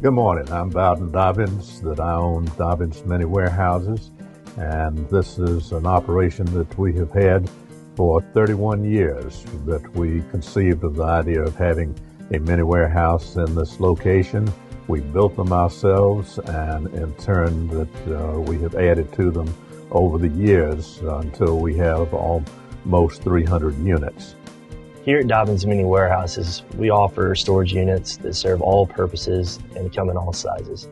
Good morning. I'm Bowden Dobbins, that I own Dobbins Mini Warehouses, and this is an operation that we have had for 31 years, that we conceived of the idea of having a mini warehouse in this location. We built them ourselves, and in turn that we have added to them over the years until we have almost 300 units. Here at Dobbins Mini Warehouses, we offer storage units that serve all purposes and come in all sizes.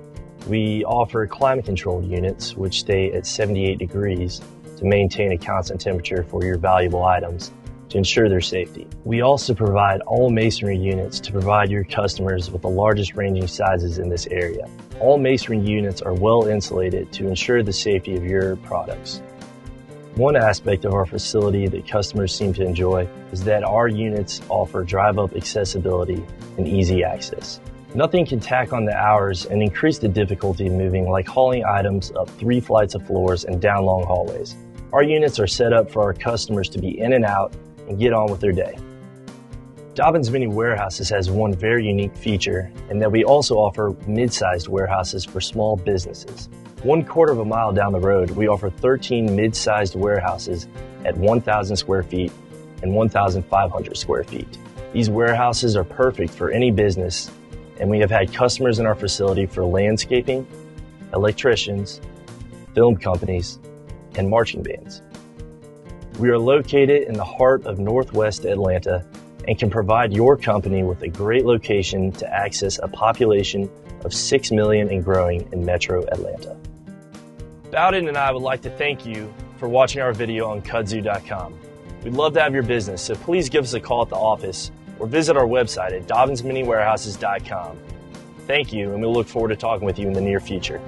We offer climate-controlled units which stay at 78 degrees to maintain a constant temperature for your valuable items to ensure their safety. We also provide all masonry units to provide your customers with the largest ranging sizes in this area. All masonry units are well insulated to ensure the safety of your products. One aspect of our facility that customers seem to enjoy is that our units offer drive-up accessibility and easy access. Nothing can tack on the hours and increase the difficulty of moving, like hauling items up 3 flights of floors and down long hallways. Our units are set up for our customers to be in and out and get on with their day. Dobbins Mini Warehouses has one very unique feature in that we also offer mid-sized warehouses for small businesses. 1/4 mile down the road, we offer 13 mid-sized warehouses at 1,000 square feet and 1,500 square feet. These warehouses are perfect for any business, and we have had customers in our facility for landscaping, electricians, film companies, and marching bands. We are located in the heart of Northwest Atlanta and can provide your company with a great location to access a population of 6 million and growing in Metro Atlanta. Bowden and I would like to thank you for watching our video on kudzu.com. We'd love to have your business, so please give us a call at the office or visit our website at dobbinsminiwarehouses.com. Thank you, and we look forward to talking with you in the near future.